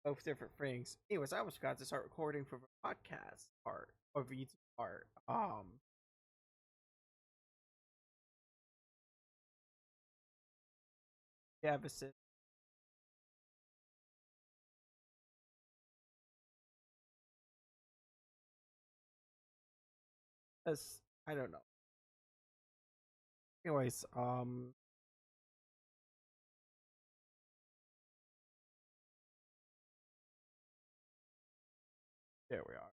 both different things. Anyways, I almost forgot to start recording for the podcast part or the YouTube part. Yeah, this is I don't know. Anyways, there we are.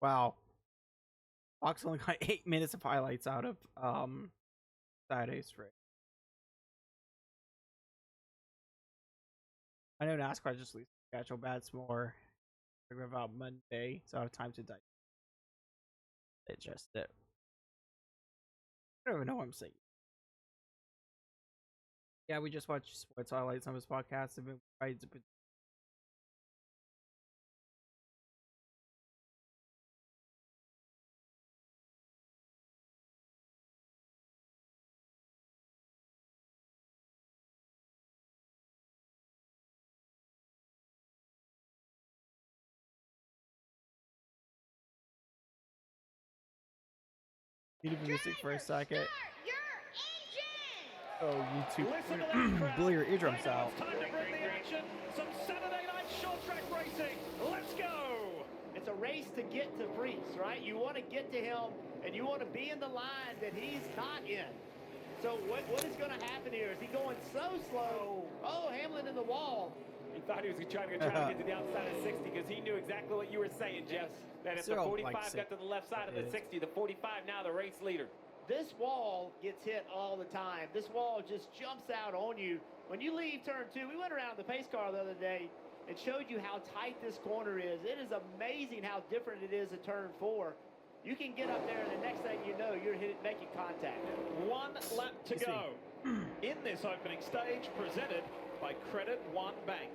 Wow, Fox only got 8 minutes of highlights out of Saturday's race. I know NASCAR just released schedule bats more about Monday, so I have time to digest it. I don't even know what I'm saying. Yeah, we just watched sports highlights on this podcast and been tried to put. Need music for a second. Oh, YouTube, blow your eardrums out. Time to bring the action. Some Saturday night short track racing. Let's go. It's a race to get to Priest, right? You want to get to him, and you want to be in the line that he's not in. So what is going to happen here? Is he going so slow? Oh, Hamlin in the wall. He thought he was trying to get to the outside of 60 because he knew exactly what you were saying, Jeff. That if the 45 got to the left side of the 60, the 45 now the race leader. This wall gets hit all the time. This wall just jumps out on you. When you leave turn 2, we went around the pace car the other day and showed you how tight this corner is. It is amazing how different it is at turn 4. You can get up there, and the next thing you know, you're making contact. One lap to go in this opening stage, presented by Credit One Bank.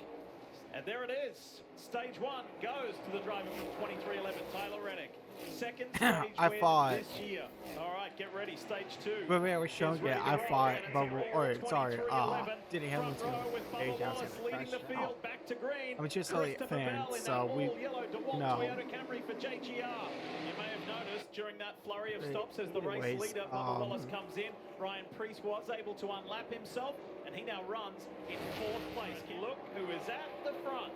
And there it is. Stage 1 goes to the driver from 2311, Tyler Reddick. Second stage I thought this year. All right, get ready. Stage 2. But when I was showing it, I thought Bubble, or sorry, Denny Hamilton stage out leading the field back to green. I'm just a fan, so we know. Toyota Camry for JGR. You may have noticed during that flurry of stops as the race leader, Bubba Wallace, comes in, Ryan Preece was able to unlap himself, and he now runs in 4th place. Look who is at the front.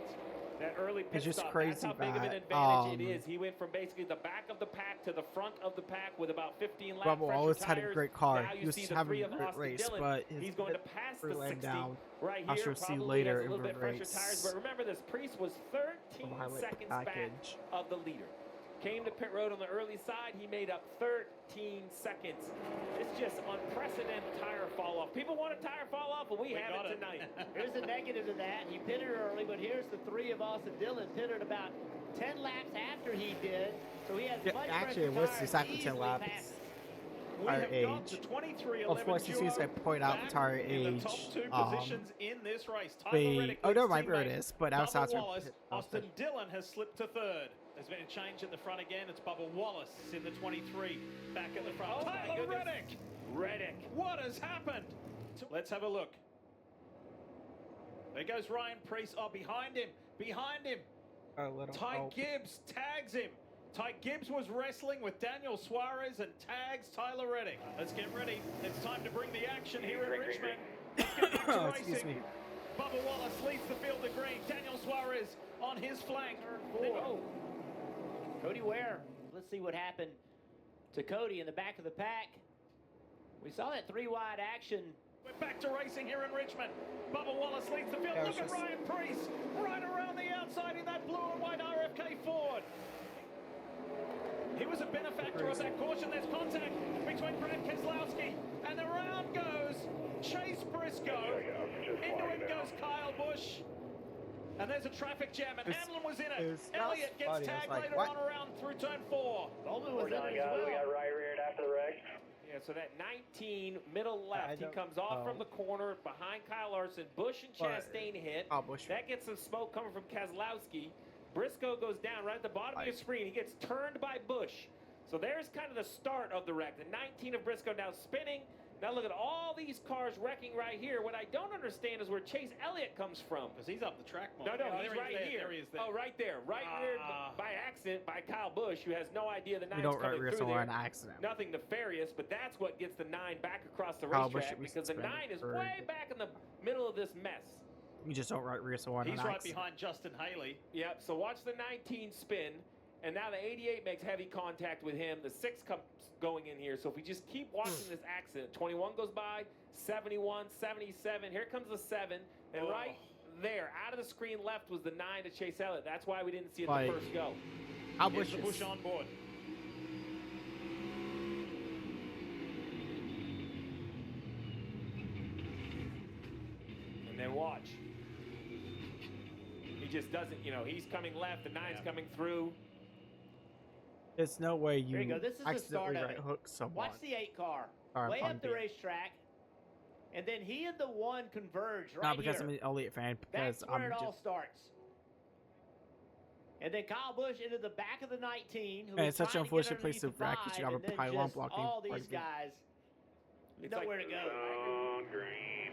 That early pit it's just stop, crazy that's how big of an advantage it is. He went from basically the back of the pack to the front of the pack with about 15 laps. Bubble always had a great car. Now He was having a great race, Dillon, but his he's going to pass the 60 down. right I here. shall see Probably later has a in little the bit fresher race. tires, but remember this, Priest was 13 seconds back of the leader. Came to pit road on the early side. He made up 13 seconds. It's just unprecedented tire fall off. People want a tire fall off, but we have it tonight. Here's the negative to that. He pitted early, but here's the 3 of us, and Dillon pitted about 10 laps after he did. So he has much actually, it was exactly 10 laps. Tire age. Of course, you see as I point out the tire age. In this race. Oh, no, my bird is, but outside Austin Dillon has slipped to 3rd. There's been a change at the front again. It's Bubba Wallace in the 23 back at the front. Oh, Tyler Reddick! Reddick, what has happened? Let's have a look. There goes Ryan Preece. Oh, behind him. Behind him. Ty Gibbs tags him. Ty Gibbs was wrestling with Daniel Suarez and tags Tyler Reddick. Let's get ready. It's time to bring the action here in Richmond. Let's get back to racing. Bubba Wallace leads the field to green. Daniel Suarez on his flank. Oh. Cody Ware. Let's see what happened to Cody in the back of the pack. We saw that 3-wide action. We're back to racing here in Richmond. Bubba Wallace leads the field. Look at Ryan Preece right around the outside in that blue and white RFK Ford. He was a benefactor of that caution. There's contact between Brad Keselowski, and the round goes Chase Briscoe. Into him goes Kyle Busch. And there's a traffic jam, and Hamlin was in it. Elliott gets tagged later on around through turn 4. Bowman was in it as well. We got right reared after the wreck. Yeah, so that 19 middle left, he comes off from the corner behind Kyle Larson. Busch and Chastain hit. That gets some smoke coming from Keselowski. Briscoe goes down right at the bottom of your screen. He gets turned by Busch. So there's kind of the start of the wreck. The 19 of Briscoe now spinning. Now look at all these cars wrecking right here. What I don't understand is where Chase Elliott comes from. Because he's up the track more. No, Oh, he's there right there, here. There he is there. Oh, right there. Right reared by accident by Kyle Busch, who has no idea the 9's You don't coming rear through someone there. on accident. Nothing nefarious, but that's what gets the 9 back across the Kyle Busch racetrack should be because the 9 suspended is for- way back in the middle of this mess. You just don't rear someone He's on right accident. behind Justin Haley. Yep, so watch the 19 spin, and now the 88 makes heavy contact with him. The 6 comes going in here, so if we just keep watching this accident, 21 goes by, 71, 77, here comes the 7, and right there, out of the screen left was the 9 to Chase Elliott. That's why we didn't see it the first go. How Here's Busch the Busch on board. And then watch. He just doesn't, he's coming left, the 9's coming through. There's no way There you go. This is the start accidentally of right it. hook someone. Watch the 8 car. Sorry, Way I'm up the being- racetrack. And then he and the 1 converge right Not because here. I'm an Elliott fan, That's because where I'm it all just. starts. And then Kyle Busch into the back of the 19. Who And was it's such an trying to get unfortunate place underneath to the wreck, 'cause you 5, have a and then pylon just blocking all part these of it. guys, It's nowhere like, to go. On green.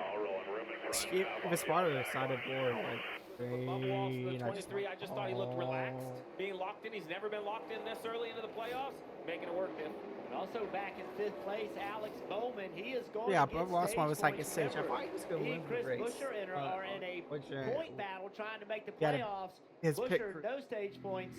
All rolling room in front. If it's part of the side of board, like. Bubba Wallace to the green, 23, I just thought he looked relaxed, being locked in. He's never been locked in this early into the playoffs, making it work, Tim. And also back in 5th place, Alex Bowman. He is going Yeah, to but get Ross stage was like a points. stage. I Remember, thought he was going to he win and the Chris race. Buescher are in a point battle trying to make the Yeah, playoffs. his pick Buescher, for- no stage points.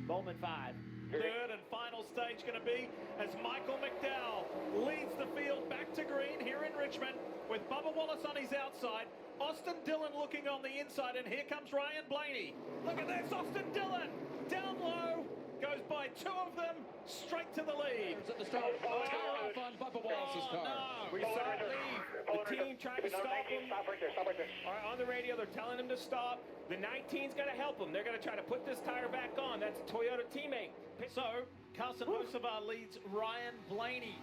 Bowman 5. Third and final stage going to be as Michael McDowell leads the field back to green here in Richmond with Bubba Wallace on his outside. Austin Dillon looking on the inside, and here comes Ryan Blaney. Look at this, Austin Dillon down low, goes by 2 of them, straight to the lead. At the start, tire off on Bubba Wallace's car. No. We saw it leave. The team tried to stop him. Stop right there, stop right there. All right, on the radio, they're telling him to stop. The 19's got to help him. They're going to try to put this tire back on. That's a Toyota teammate. So, Carson Hocevar leads Ryan Blaney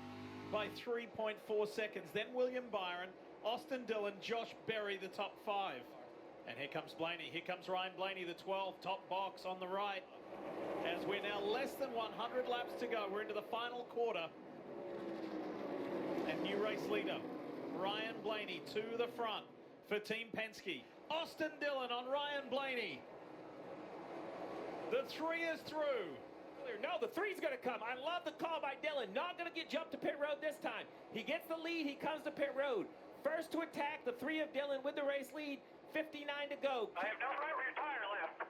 by 3.4 seconds. Then William Byron, Austin Dillon, Josh Berry, the top 5. And here comes Blaney. Here comes Ryan Blaney, the 12, top box on the right. As we're now less than 100 laps to go. We're into the final quarter. And new race leader, Ryan Blaney to the front for Team Penske. Austin Dillon on Ryan Blaney. The 3 is through. No, the 3's going to come. I love the call by Dillon. Not going to get jumped to pit road this time. He gets the lead. He comes to pit road. First to attack, the 3 of Dillon with the race lead. 59 to go. I have no right rear tire left.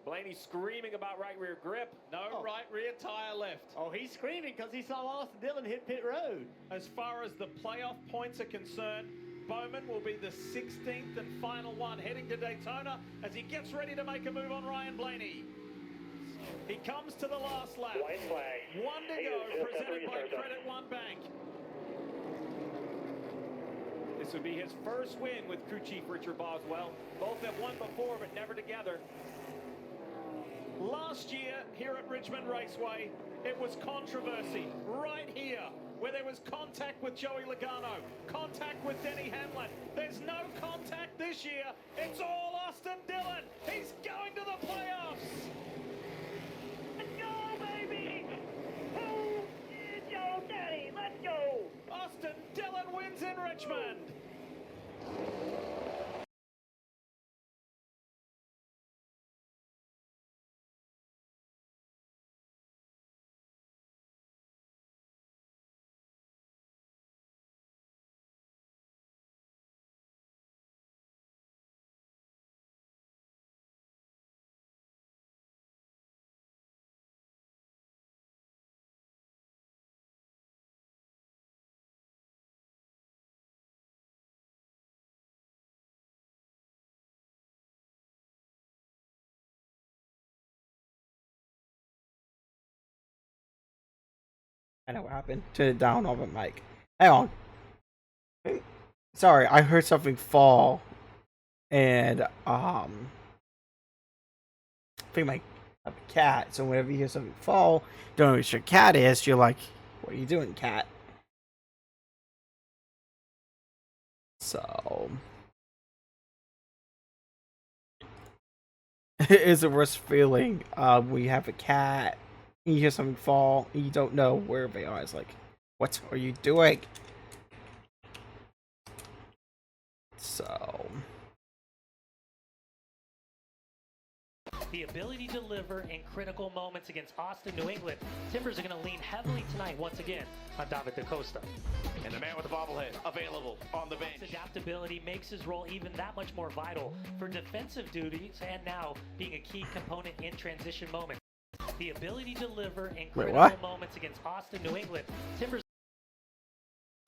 Blaney screaming about right rear grip. No right rear tire left. Oh, he's screaming because he saw Austin Dillon hit pit road. As far as the playoff points are concerned, Bowman will be the 16th and final one heading to Daytona as he gets ready to make a move on Ryan Blaney. He comes to the last lap. White flag. 1 to go, presented by Credit One Bank. This would be his first win with crew chief Richard Boswell. Both have won before, but never together. Last year here at Richmond Raceway, it was controversy right here where there was contact with Joey Logano, contact with Denny Hamlin. There's no contact this year. It's all Austin Dillon. He's going to the playoffs. Let's go, baby! Who is your daddy? Let's go! Austin Dillon wins in Richmond. I know what happened. Turn it down on the mic. Hang on. Sorry, I heard something fall. And, I think my cat. So whenever you hear something fall, don't know what your cat is, you're like, what are you doing, cat? So. It's the worst feeling when you have a cat, you hear something fall, and you don't know where they are. It's like, What are you doing? So the ability to deliver in critical moments against Austin, New England. Timbers are going to lean heavily tonight once again on David DaCosta. And the man with the bobblehead available on the bench. His adaptability makes his role even that much more vital for defensive duties and now being a key component in transition moments. The ability to deliver in critical moments against Austin, New England. Timbers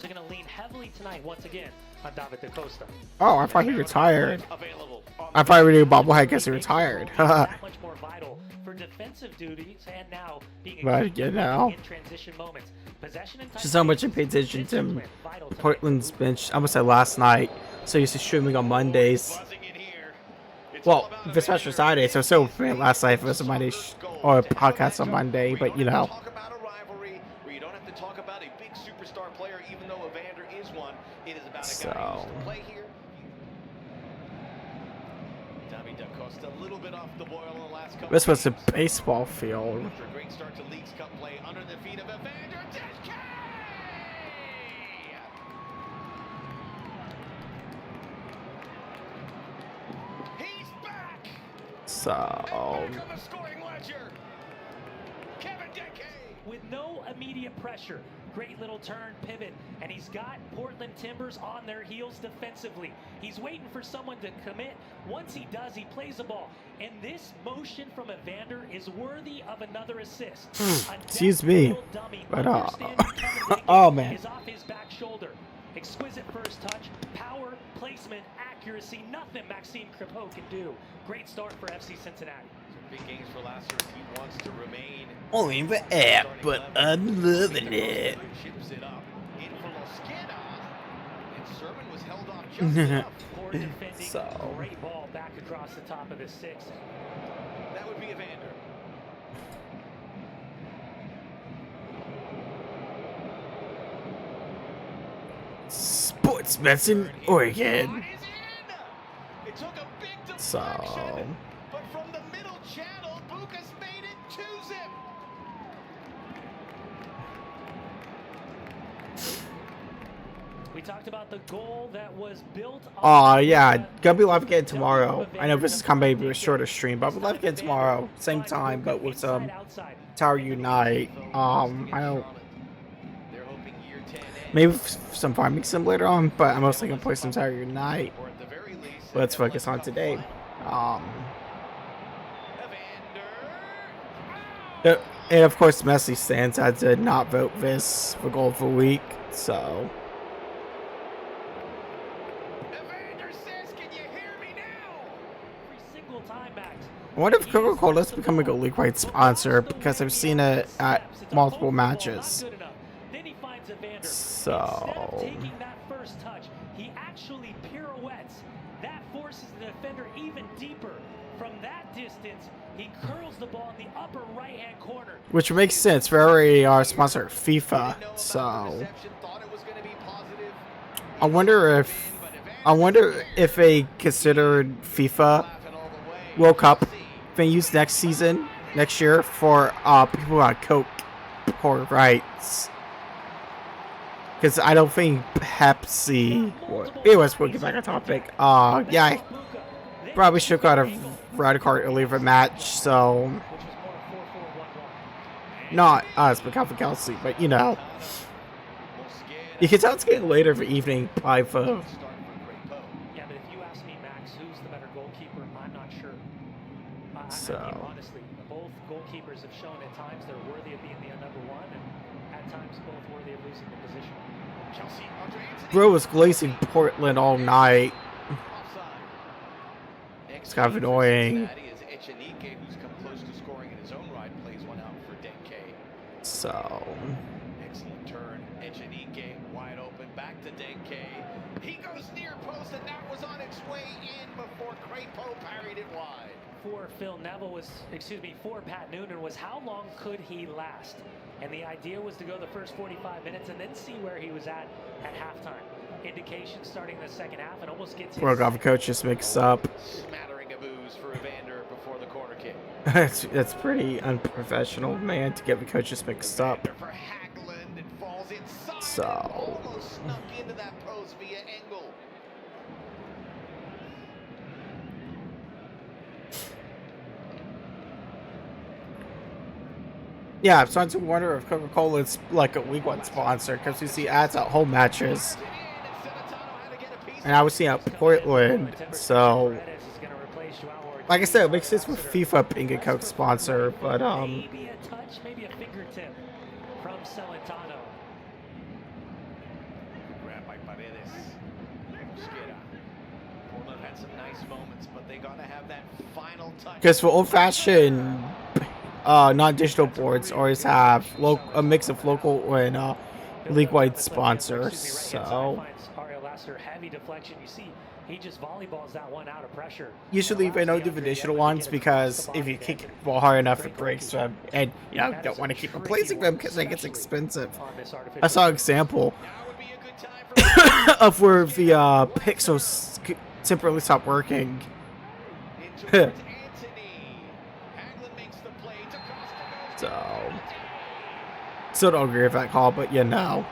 are going to lean heavily tonight once again on David DaCosta. oh, I thought he retired. I thought we knew bobblehead because he retired. That much more vital for defensive duties and now being a But key you know, in transition moments. Possession and just how much I paid attention to Portland's bench. I almost said last night. So used to streaming on Mondays. Well, if it's special Saturday, so last night if it was a Monday or a podcast on Monday, but you know. Talk about a rivalry where you don't have to talk about a big superstar player, even though Evander is one. It is about a guy who used to play here. David DaCosta a little bit off the boil in the last couple. This was a baseball field. After a great start to Leagues Cup play under the feet of Evander. He's back. So with no immediate pressure. Great little turn, pivot, and he's got Portland Timbers on their heels defensively. He's waiting for someone to commit. Once he does, he plays the ball. And this motion from Evander is worthy of another assist. Excuse me, but oh man. Is off his back shoulder. Exquisite first touch, power, placement, accuracy, nothing Maxime Crepeau can do. Great start for FC Cincinnati. Big games for Lazarus. He wants to remain. Only in the app, but I'm loving it. Chips it up in for Mosqueda. And Sermon was held off just enough. Poor defending, So great ball back across the top of the six. That would be Evander. sports medicine Oregon. It took a big deflection, So but from the middle channel, Bukas made it 2-zip. We talked about the goal that was built oh yeah, gonna be live again tomorrow. I know this is kind of maybe a shorter stream, but we'll be live again tomorrow, same time, but with some Tower Unite. I don't. Maybe some Farming Sim later on, but I'm mostly gonna play some Tower Unite. Let's focus on today. And of course, Messi stands had to not vote this for goal of the week, so. I wonder if Coca-Cola's becoming a league-wide sponsor because I've seen it at multiple matches. So. Taking that first touch, he actually pirouettes. That forces the defender even deeper. From that distance, he curls the ball in the upper right-hand corner. Which makes sense. We already are sponsored FIFA, so. I wonder if they considered FIFA World Cup venues next year for people on Coke or rights. Because I don't think Pepsi. Anyways, we'll get back on topic. Yeah, I probably should have got a red card earlier for match, so. Not us, but Calvin Kelsey, but you know. You can tell it's getting later of the evening by the. Yeah, but if you ask me, Max, who's the better goalkeeper, I'm not sure. So. I mean, honestly, both goalkeepers have shown at times they're worthy of being the number one, and at times both worthy of losing the position. Bro was glazing Portland all night. It's kind of annoying. So. Excellent turn. Echenike wide open. Back to Denke. He goes near post, and that was on its way in before Crepeau parried it wide. For Phil Neville for Pat Noonan was how long could he last? And the idea was to go the first 45 minutes and then see where he was at halftime. Indication starting the second half and almost gets his Golf coach just mixed up. Smattering of ooze for Evander before the corner kick. That's pretty unprofessional, man, to get the coaches mixed up. For Haglund, it falls inside. So Almost snuck into that post via Engel. yeah, I'm starting to wonder if Coca-Cola is like a week one sponsor because you see ads at home matches, and I was seeing at Portland. So, like I said, it makes sense with FIFA being a Coke sponsor, but Maybe a touch, maybe a fingertip from Celentano. Grab by Paredes. Mosquera. Portland had some nice moments, but they gotta have that final touch. because for old-fashioned non-digital boards always have a mix of local and league-wide sponsors. So Heavy deflection. You see, he just volleyballs that one out of pressure. usually they don't do the digital ones because if you kick the ball hard enough, it breaks them, and you know don't want to keep replacing them because it gets expensive. I saw an example of where the pixels temporarily stopped working. So, still don't agree with that call, but you know.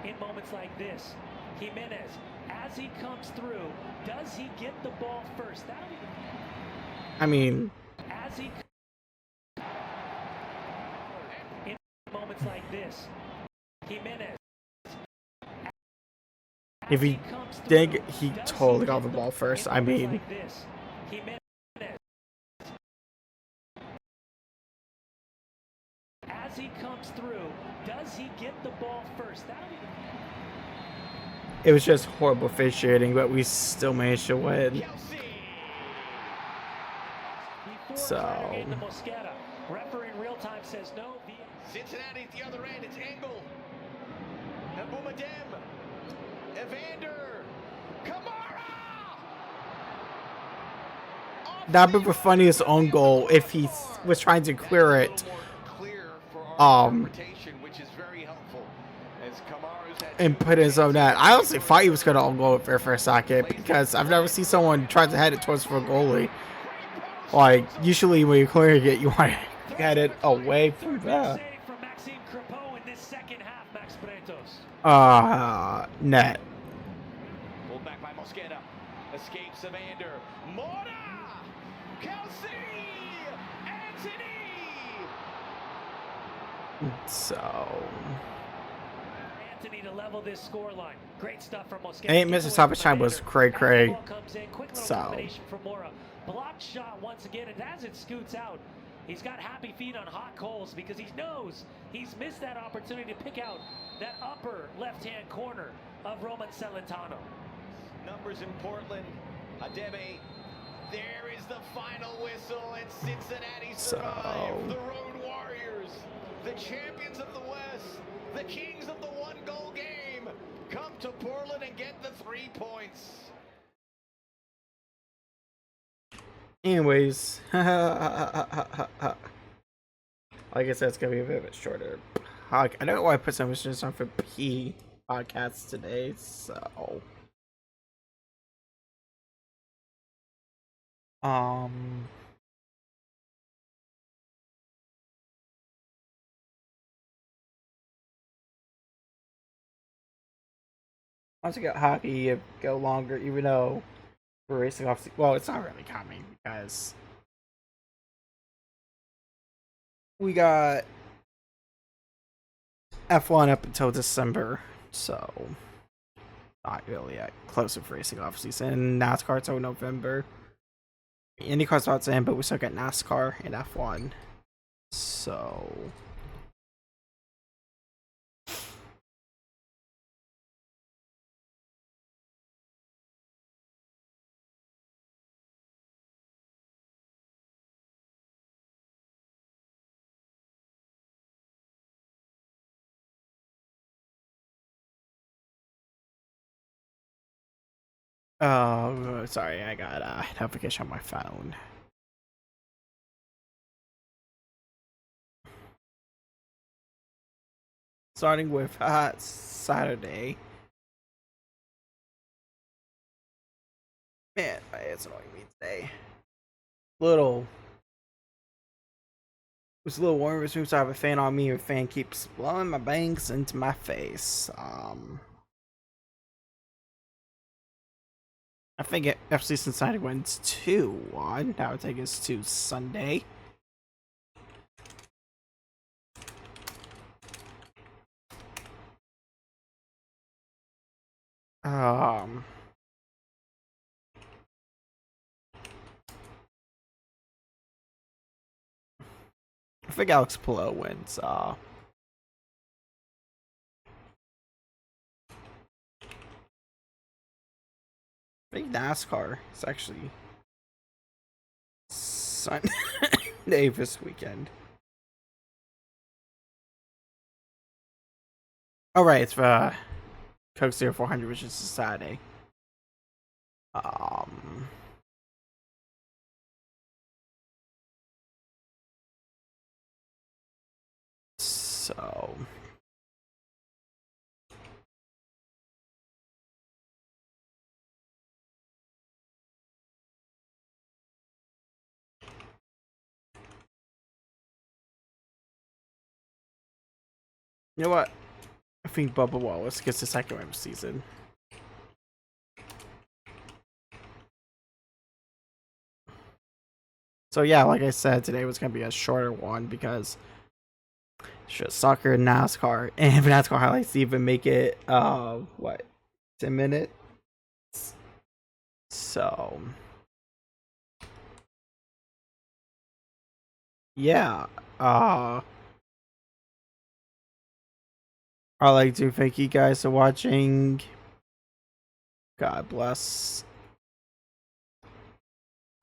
In moments like this, Jimenez, as he comes through, does he get the ball first? I mean, As he in moments like this, Jimenez. if he did, he totally got the ball first. I mean, As he comes through, does he get the ball first? it was just horrible officiating, but we still managed to win. So, Referee in real time says no. Cincinnati at the other end. It's Engel. Abumadem. Evander. Kamara. that'd be the funniest own goal if he was trying to clear it. Which is very helpful as Kamara's had And put in his own net. I honestly thought he was going to own goal it there for a second because I've never seen someone try to head it towards for a goalie. Like, usually when you're clearing it, you want to head it away from that. Net. Pulled back by Mosquera. Escapes Evander. Mora! Kelsey! Anthony! So, Anthony to level this scoreline. Great stuff from Mosquera. ain't Mr. Stoppage Time was cray. So, Block shot once again, and as it scoots out, he's got happy feet on hot coals because he knows he's missed that opportunity to pick out that upper left-hand corner of Roman Celentano. Numbers in Portland. Adebe. There is the final whistle, and Cincinnati survive. The Road Warriors, the champions of the West, the kings of the one-goal game, come to Portland and get the 3 points. anyways, like I said, it's gonna be a bit shorter. I don't know why I put so much on for P podcasts today, so once you get hockey, it go longer, even though we're racing off. Well, it's not really coming because we got F1 up until December, so not really close to racing off season. And NASCAR until November. IndyCar's about to end, but we still got NASCAR and F1. So oh, sorry, I got a notification on my phone. Starting with Saturday. Man, it's annoying me today. Little was a little warmer this room, so I have a fan on me, and the fan keeps blowing my bangs into my face. I think FC Cincinnati wins 2-1. That would take us to Sunday. I think Alex Palou wins. I think NASCAR is actually Sunday this weekend. All right, it's Coke Zero 400, which is Saturday. So you know what? I think Bubba Wallace gets the second win of the season. So yeah, like I said, today was gonna be a shorter one because soccer and NASCAR, and NASCAR highlights even make it 10 minutes. So yeah, I'd like to thank you guys for watching. God bless.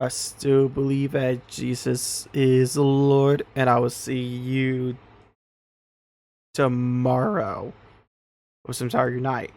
I still believe that Jesus is the Lord, and I will see you tomorrow with some Tiger Night.